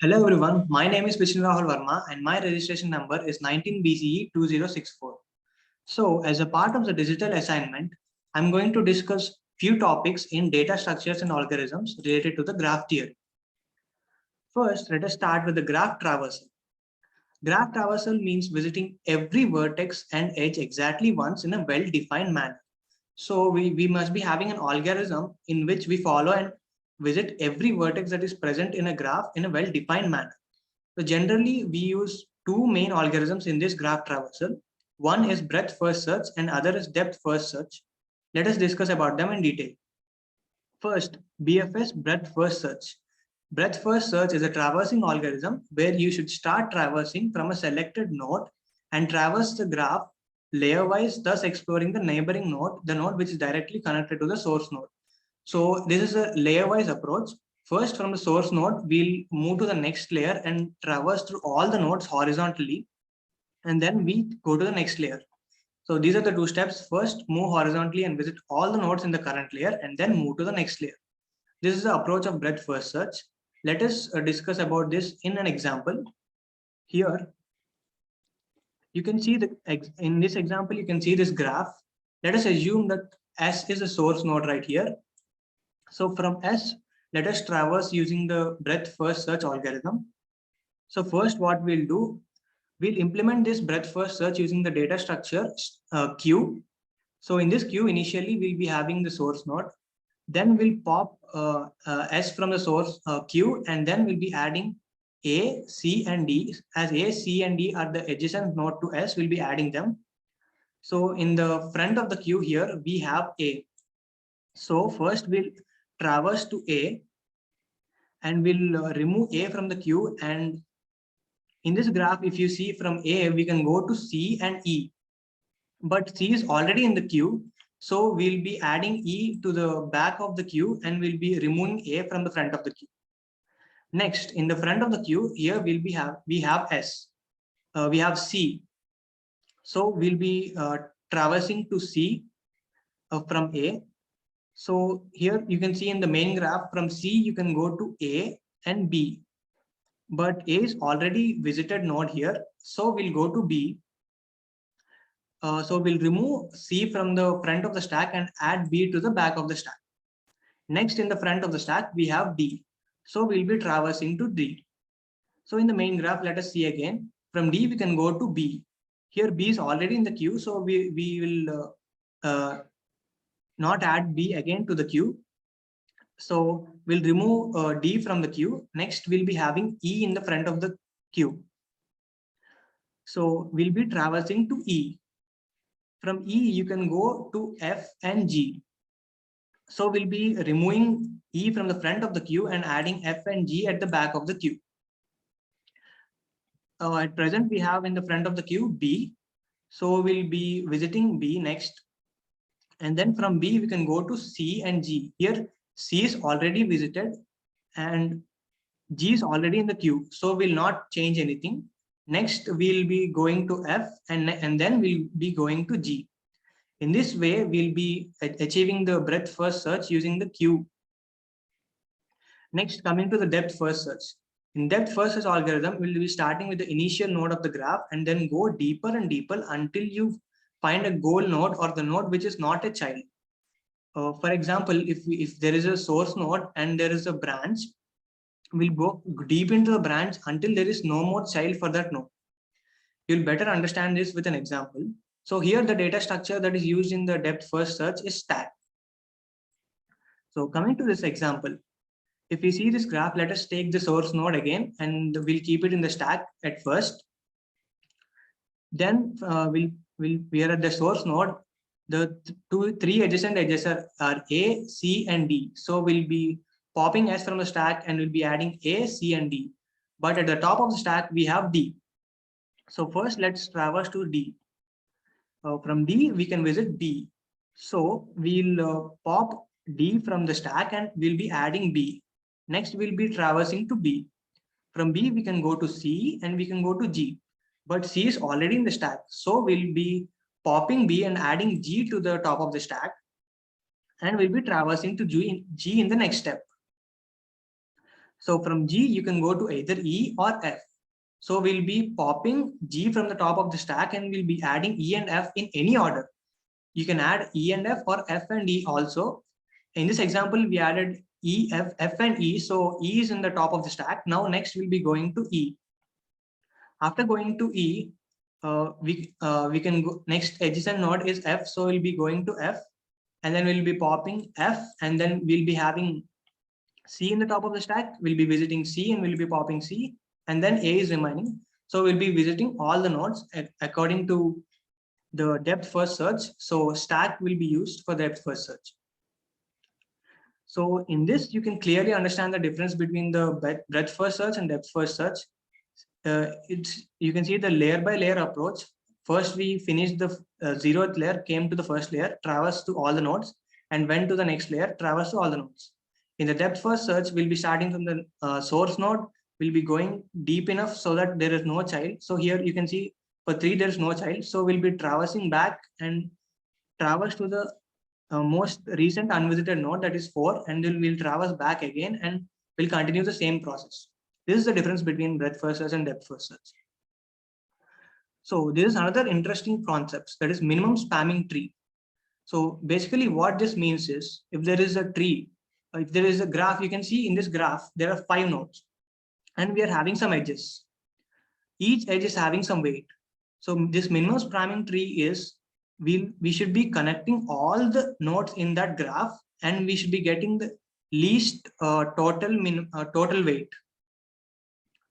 Hello everyone, my name is Vishnu Rahul Varma and my registration number is 19 BCE 2064. So as a part of the digital assignment, I'm going to discuss few topics in data structures and algorithms related to the graph theory. First, let us start with the graph traversal. Graph traversal means visiting every vertex and edge exactly once in a well-defined manner. So we must be having an algorithm in which we follow and visit every vertex that is present in a graph in a well-defined manner. So generally, we use two main algorithms in this graph traversal. One is breadth first search and other is depth first search. Let us discuss about them in detail. First, BFS breadth first search. Breadth first search is a traversing algorithm where you should start traversing from a selected node and traverse the graph layer-wise, thus exploring the neighboring node, the node which is directly connected to the source node. So this is a layer-wise approach. First, from the source node, we'll move to the next layer and traverse through all the nodes horizontally, and then we go to the next layer. So these are the two steps. First, move horizontally and visit all the nodes in the current layer, and then move to the next layer. This is the approach of breadth first search. Let us discuss about this in an example. Here, you can see in this example, you can see this graph. Let us assume that S is a source node right here. So from S, let us traverse using the breadth first search algorithm. So first what we'll do, we'll implement this breadth first search using the data structure queue. So in this queue, initially we'll be having the source node. Then we'll pop S from the source queue, and then we'll be adding A, C, and D. As A, C, and D are the adjacent node to S, we'll be adding them. So in the front of the queue here, we have A. So first we'll traverse to A and we'll remove A from the queue. And in this graph, if you see from A, we can go to C and E. But C is already in the queue. So we'll be adding E to the back of the queue and we'll be removing A from the front of the queue. Next, in the front of the queue, here we have S. We have C. So we'll be traversing to C from A. So here you can see in the main graph from C, you can go to A and B. But A is already visited node here. So we'll go to B. So we'll remove C from the front of the stack and add B to the back of the stack. Next, in the front of the stack, we have D. So we'll be traversing to D. So in the main graph, let us see again. From D, we can go to B. Here, B is already in the queue. So we will not add B again to the queue. So we'll remove D from the queue. Next, we'll be having E in the front of the queue. So we'll be traversing to E. From E, you can go to F and G. So we'll be removing E from the front of the queue and adding F and G at the back of the queue. At present, we have in the front of the queue B. So we'll be visiting B next. And then from B, we can go to C and G. Here, C is already visited and G is already in the queue. So we'll not change anything. Next, we'll be going to F and then we'll be going to G. In this way, we'll be achieving the breadth first search using the queue. Next, coming to the depth first search. In depth first search algorithm, we'll be starting with the initial node of the graph and then go deeper and deeper until you find a goal node or the node which is not a child. For example, if there is a source node and there is a branch, we'll go deep into the branch until there is no more child for that node. You'll better understand this with an example. So here the data structure that is used in the depth first search is stack. So coming to this example, if we see this graph, let us take the source node again and we'll keep it in the stack at first. Then we are at the source node. The three adjacent edges are A, C, and D. So we'll be popping S from the stack and we'll be adding A, C, and D. But at the top of the stack, we have D. So first, let's traverse to D. From D, we can visit B. So we'll pop D from the stack and we'll be adding B. Next, we'll be traversing to B. From B, we can go to C and we can go to G. But C is already in the stack. So we'll be popping B and adding G to the top of the stack. And we'll be traversing to G in the next step. So from G, you can go to either E or F. So we'll be popping G from the top of the stack and we'll be adding E and F in any order. You can add E and F or F and E also. In this example, we added E, F and E. So E is in the top of the stack. Now next we'll be going to E. After going to E, we can go next adjacent node is F. So we'll be going to F and then we'll be popping F and then we'll be having C in the top of the stack. We'll be visiting C and we'll be popping C and then A is remaining. So we'll be visiting all the nodes according to the depth first search. So stack will be used for depth first search. So in this, you can clearly understand the difference between the breadth first search and depth first search. You can see the layer by layer approach. First, we finished the 0th layer, came to the first layer, traversed to all the nodes, and went to the next layer, traversed to all the nodes. In the depth first search, we'll be starting from the source node. We'll be going deep enough so that there is no child. So here you can see for 3, there is no child. So we'll be traversing back and traverse to the most recent unvisited node, that is 4, and then we'll traverse back again and we'll continue the same process. This is the difference between breadth first search and depth first search. So this is another interesting concept, that is minimum spamming tree. So basically what this means is, if there is a tree, if there is a graph, you can see in this graph, there are 5 nodes and we are having some edges. Each edge is having some weight. So this minimum spamming tree is, we should be connecting all the nodes in that graph and we should be getting the least total weight.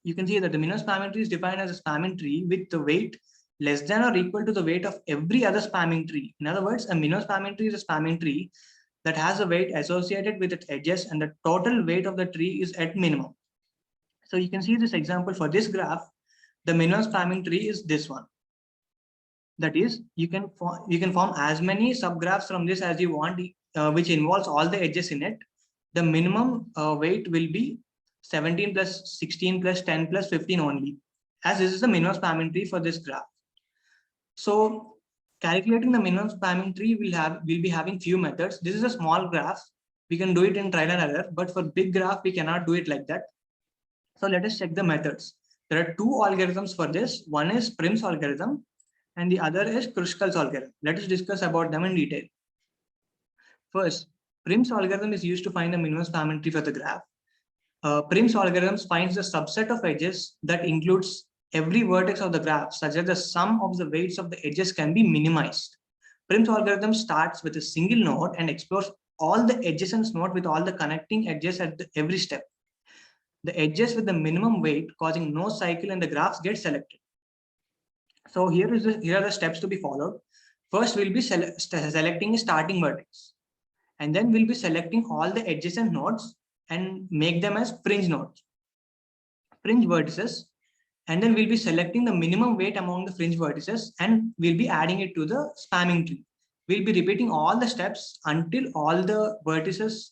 You can see that the minimum spamming tree is defined as a spamming tree with the weight less than or equal to the weight of every other spamming tree. In other words, a minimum spamming tree is a spamming tree that has a weight associated with its edges and the total weight of the tree is at minimum. So you can see this example for this graph. The minimum spamming tree is this one. That is, you can form as many subgraphs from this as you want, which involves all the edges in it. The minimum weight will be 17 plus 16 plus 10 plus 15 only, as this is the minimum spamming tree for this graph. So calculating the minimum spamming tree, we'll be having few methods. This is a small graph. We can do it in trial and error, but for big graph, we cannot do it like that. So let us check the methods. There are 2 algorithms for this. One is Prim's algorithm and the other is Kruskal's algorithm. Let us discuss about them in detail. First, Prim's algorithm is used to find the minimum spamming tree for the graph. Prim's algorithm finds a subset of edges that includes every vertex of the graph, such that the sum of the weights of the edges can be minimized. Prim's algorithm starts with a single node and explores all the adjacent nodes with all the connecting edges at every step. The edges with the minimum weight causing no cycle in the graphs get selected. So here are the steps to be followed. First, we'll be selecting a starting vertex, and then we'll be selecting all the adjacent nodes and make them as fringe nodes, fringe vertices, and then we'll be selecting the minimum weight among the fringe vertices and we'll be adding it to the spamming tree. We'll be repeating all the steps until all the vertices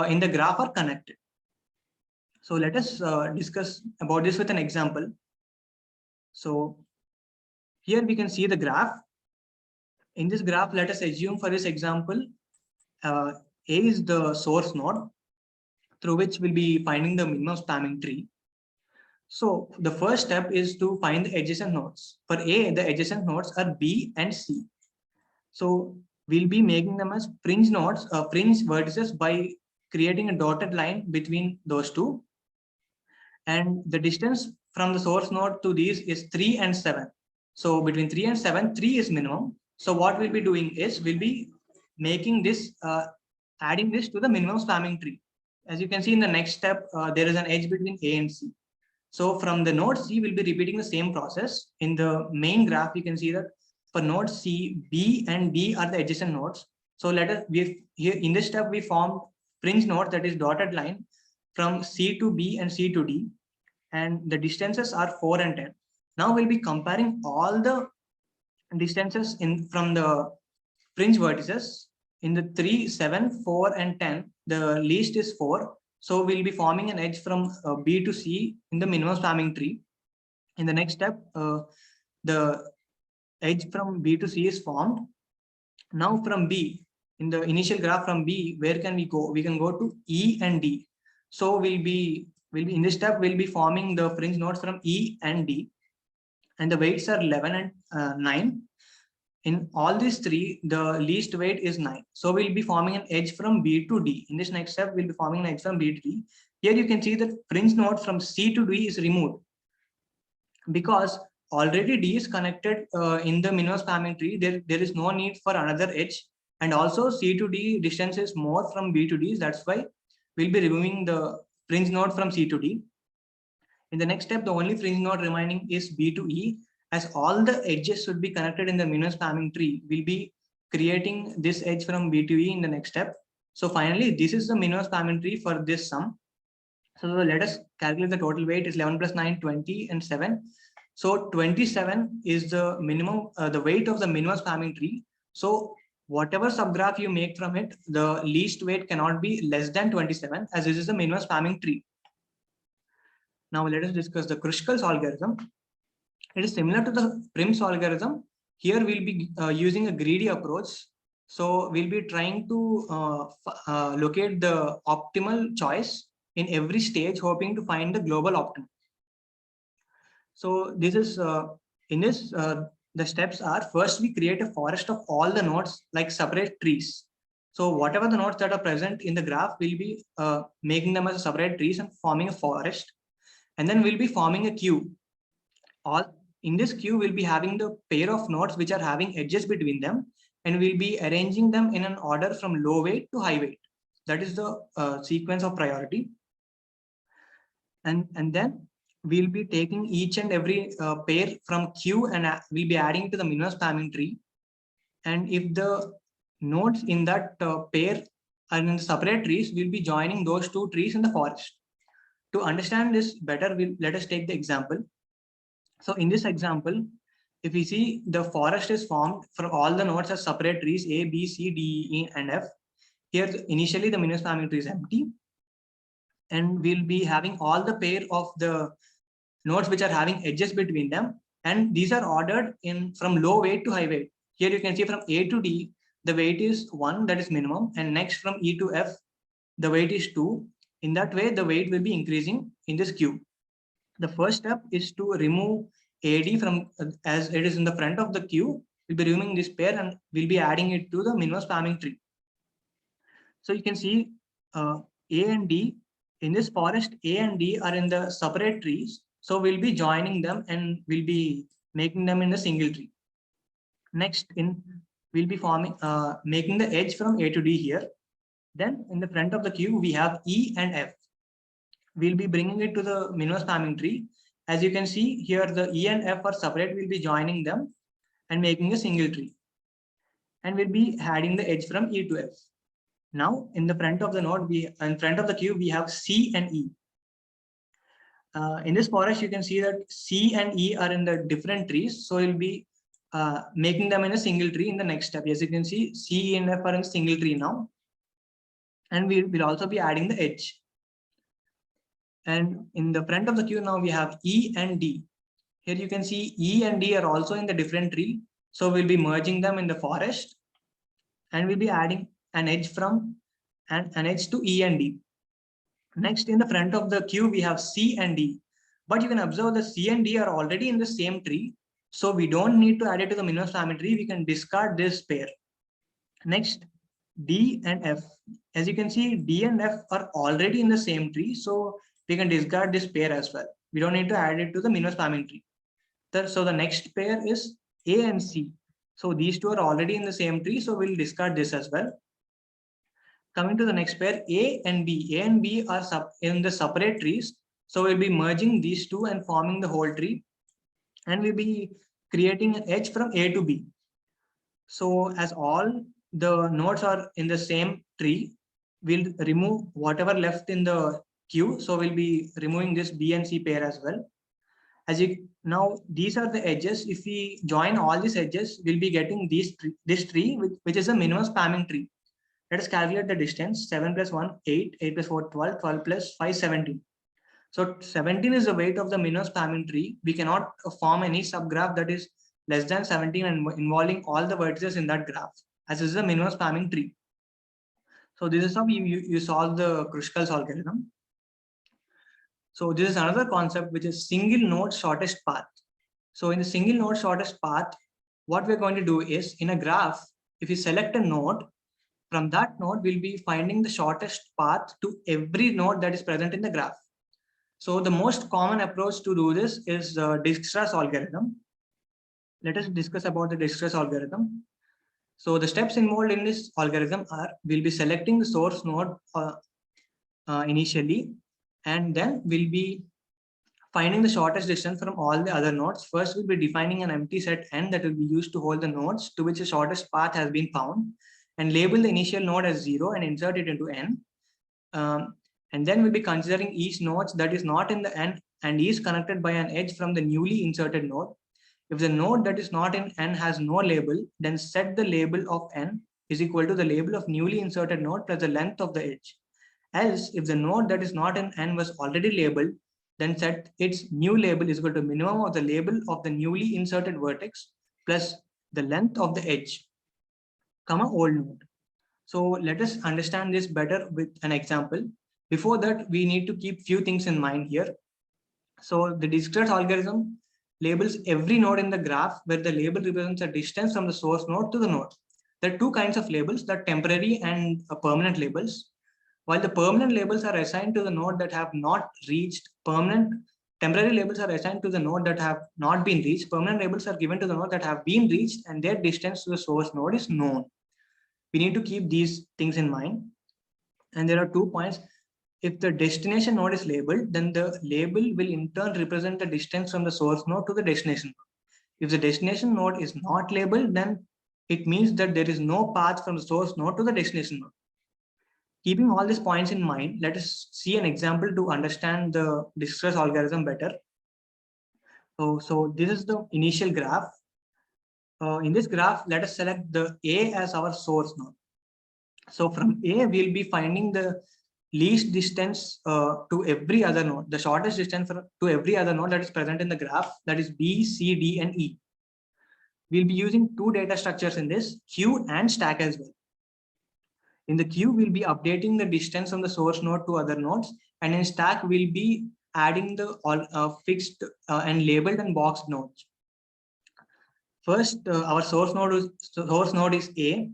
in the graph are connected. So let us discuss about this with an example. So here we can see the graph. In this graph, let us assume for this example, A is the source node through which we'll be finding the minimum spamming tree. So the first step is to find the adjacent nodes. For A, the adjacent nodes are B and C. So we'll be making them as fringe nodes, fringe vertices by creating a dotted line between those two. And the distance from the source node to these is 3 and 7. So between 3 and 7, 3 is minimum. So what we'll be doing is we'll be making this, adding this to the minimum spamming tree. As you can see in the next step, there is an edge between A and C. So from the node C, we'll be repeating the same process. In the main graph, you can see that for node C, B and D are the adjacent nodes. So here in this step, we formed fringe node, that is dotted line from C to B and C to D. And the distances are 4 and 10. Now we'll be comparing all the distances from the fringe vertices. In the 3, 7, 4 and 10, the least is 4. So we'll be forming an edge from B to C in the minimum spamming tree. In the next step, the edge from B to C is formed. Now from B, in the initial graph from B, where can we go? We can go to E and D. So we'll be in this step, we'll be forming the fringe nodes from E and D, and the weights are 11 and 9. In all these three, the least weight is 9. So we'll be forming an edge from B to D. In this next step, we'll be forming an edge from B to D. Here you can see that fringe node from C to D is removed because already D is connected in the minimum spanning tree. There is no need for another edge. And also C to D distance is more from B to D. That's why we'll be removing the fringe node from C to D. In the next step, the only fringe node remaining is B to E. As all the edges should be connected in the minimum spanning tree, we'll be creating this edge from B to E in the next step. So finally, this is the minimum spanning tree for this sum. So let us calculate the total weight is 11 plus 9, 20 and 7. So 27 is the minimum, the weight of the minimum spanning tree. So whatever subgraph you make from it, the least weight cannot be less than 27, as this is the minimum spanning tree. Now let us discuss the Kruskal's algorithm. It is similar to the Prim's algorithm. Here we'll be using a greedy approach. So we'll be trying to locate the optimal choice in every stage, hoping to find the global optimum. So this is in this the steps are: first we create a forest of all the nodes like separate trees. So whatever the nodes that are present in the graph, we'll be making them as separate trees and forming a forest. And then we'll be forming a queue. All in this queue, we'll be having the pair of nodes which are having edges between them, and we'll be arranging them in an order from low weight to high weight. That is the sequence of priority. And then we'll be taking each and every pair from queue and we'll be adding to the minimum spanning tree. And if the nodes in that pair are in separate trees, we'll be joining those two trees in the forest. To understand this better, let us take the example. So in this example, if we see the forest is formed from all the nodes as separate trees A, B, C, D, E, and F. Here initially the minimum spanning tree is empty, and we'll be having all the pair of the nodes which are having edges between them, and these are ordered in from low weight to high weight. Here you can see from A to D, the weight is 1, that is minimum, and next from E to F, the weight is 2. In that way, the weight will be increasing in this queue. The first step is to remove AD from, as it is in the front of the queue, we'll be removing this pair and we'll be adding it to the minimum spanning tree. So you can see A and D, in this forest, A and D are in the separate trees. So we'll be joining them and we'll be making them in the single tree. Next, we'll be forming, making the edge from A to D here. Then in the front of the queue, we have E and F. We'll be bringing it to the minimum spanning tree. As you can see here, the E and F are separate. We'll be joining them and making a single tree. And we'll be adding the edge from E to F. Now, in the front of the node, in front of the queue, we have C and E. In this forest, you can see that C and E are in the different trees. So we'll be making them in a single tree in the next step. As you can see, C, E, and F are in a single tree now. And we will also be adding the edge. And in the front of the queue now we have E and D. Here you can see E and D are also in the different tree. So we'll be merging them in the forest, and we'll be adding an edge from an edge to E and D. Next, in the front of the queue, we have C and D. But you can observe the C and D are already in the same tree. So we don't need to add it to the minimum spanning tree. We can discard this pair. Next, D and F. As you can see, D and F are already in the same tree. So we can discard this pair as well. We don't need to add it to the minimum spanning tree. So the next pair is A and C. So these two are already in the same tree. So we'll discard this as well. Coming to the next pair, A and B. A and B are in the separate trees. So we'll be merging these two and forming the whole tree. And we'll be creating an edge from A to B. So as all the nodes are in the same tree, we'll remove whatever left in the queue. So we'll be removing this B and C pair as well. Now these are the edges. If we join all these edges, we'll be getting this tree, which is a minimum spanning tree. Let us calculate the distance. 7 plus 1, 8, 8 plus 4, 12, 12 plus 5, 17. So 17 is the weight of the minimum spanning tree. We cannot form any subgraph that is less than 17 and involving all the vertices in that graph, as this is a minimum spanning tree. So this is how you solve the Kruskal's algorithm. So this is another concept which is single node shortest path. So in the single node shortest path, what we're going to do is in a graph, if you select a node, from that node, we'll be finding the shortest path to every node that is present in the graph. So the most common approach to do this is the Dijkstra's algorithm. Let us discuss about the Dijkstra's algorithm. So the steps involved in this algorithm are, we'll be selecting the source node initially, and then we'll be finding the shortest distance from all the other nodes. First, we'll be defining an empty set n that will be used to hold the nodes to which the shortest path has been found, and label the initial node as 0 and insert it into n. And then we'll be considering each node that is not in the n and is connected by an edge from the newly inserted node. If the node that is not in n has no label, then set the label of n is equal to the label of newly inserted node plus the length of the edge. Else, if the node that is not in n was already labeled, then set its new label is equal to minimum of the label of the newly inserted vertex plus the length of the edge, comma old node. So let us understand this better with an example. Before that, we need to keep few things in mind here. So the Dijkstra's algorithm labels every node in the graph where the label represents a distance from the source node to the node. There are two kinds of labels, the temporary and permanent labels. While the permanent labels are assigned to the node that have not reached, temporary labels are assigned to the node that have not been reached. Permanent labels are given to the node that have been reached and their distance to the source node is known. We need to keep these things in mind. And there are 2 points. If the destination node is labeled, then the label will in turn represent the distance from the source node to the destination node. If the destination node is not labeled, then it means that there is no path from the source node to the destination node. Keeping all these points in mind, let us see an example to understand the Dijkstra's algorithm better. So this is the initial graph. In this graph, let us select the A as our source node. So from A, we'll be finding the least distance to every other node, the shortest distance to every other node that is present in the graph, that is B, C, D, and E. We'll be using two data structures in this, queue and stack as well. In the queue, we'll be updating the distance from the source node to other nodes, and in stack, we'll be adding the fixed and labeled and boxed nodes. First, our source node is A.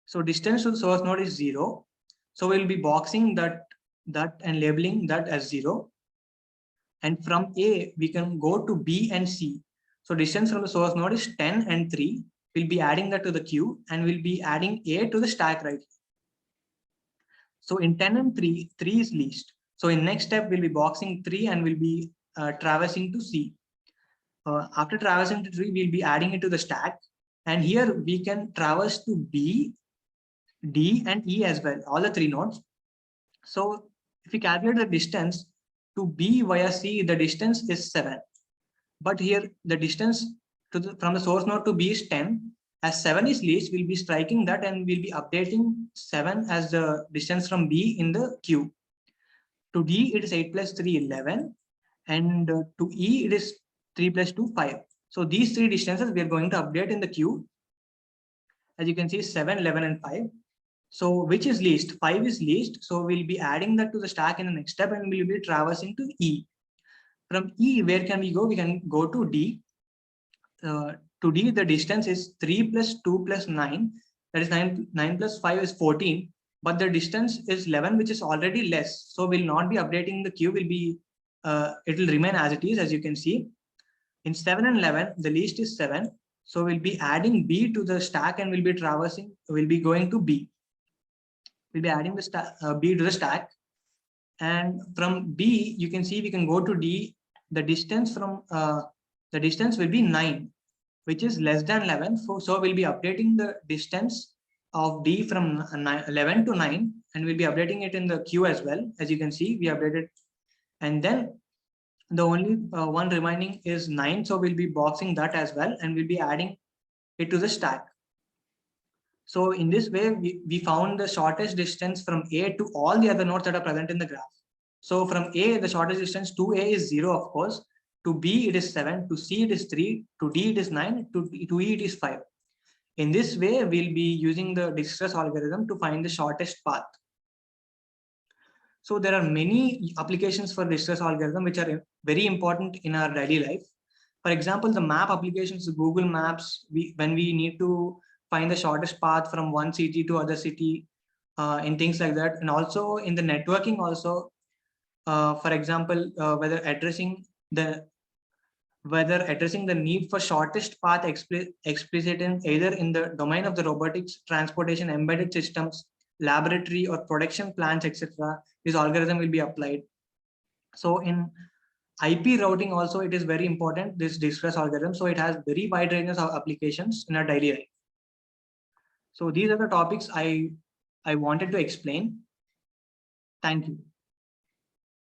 So distance to the source node is 0. So we'll be boxing that and labeling that as 0. And from A, we can go to B and C. So distance from the source node is 10 and 3. We'll be adding that to the queue and we'll be adding A to the stack right. So in 10 and 3, 3 is least. So in next step, we'll be boxing 3 and we'll be traversing to C. After traversing to 3, we'll be adding it to the stack. And here we can traverse to B, D, and E as well, all the 3 nodes. So if we calculate the distance to B via C, the distance is 7. But here the distance from the source node to B is 10. As 7 is least, we'll be striking that and we'll be updating 7 as the distance from B in the queue. To D, it is 8 plus 3, 11. And to E, it is 3 plus 2, 5. So these 3 distances we are going to update in the queue. As you can see, 7, 11, and 5. So which is least? 5 is least. So we'll be adding that to the stack in the next step and we'll be traversing to E. From E, where can we go? We can go to D. To D, the distance is 3 plus 2 plus 9. That is 9 plus 5 is 14. But the distance is 11, which is already less. So we'll not be updating the queue. It will remain as it is, as you can see. In 7 and 11, the least is 7. So we'll be adding B to the stack and we'll be going to B. We'll be adding the B to the stack. And from B, you can see we can go to D. The distance will be 9, which is less than 11. So we'll be updating the distance of D from 11 to 9, and we'll be updating it in the queue as well. As you can see, we updated. And then the only one remaining is 9. So we'll be boxing that as well, and we'll be adding it to the stack. So in this way, we found the shortest distance from A to all the other nodes that are present in the graph. So from A, the shortest distance to A is 0, of course. To B, it is 7. To C, it is 3. To D, it is 9. To E, it is 5. In this way, we'll be using the Dijkstra's algorithm to find the shortest path. So there are many applications for distress algorithm which are very important in our daily life. For example, the map applications, Google Maps, when we need to find the shortest path from one city to other city, and things like that. And also in the networking also, for example, whether addressing the need for shortest path explicit in either in the domain of the robotics, transportation, embedded systems, laboratory or production plants, etc. This algorithm will be applied. So in IP routing also, it is very important, this distress algorithm. So it has very wide range of applications in our daily life. So these are the topics I wanted to explain. Thank you.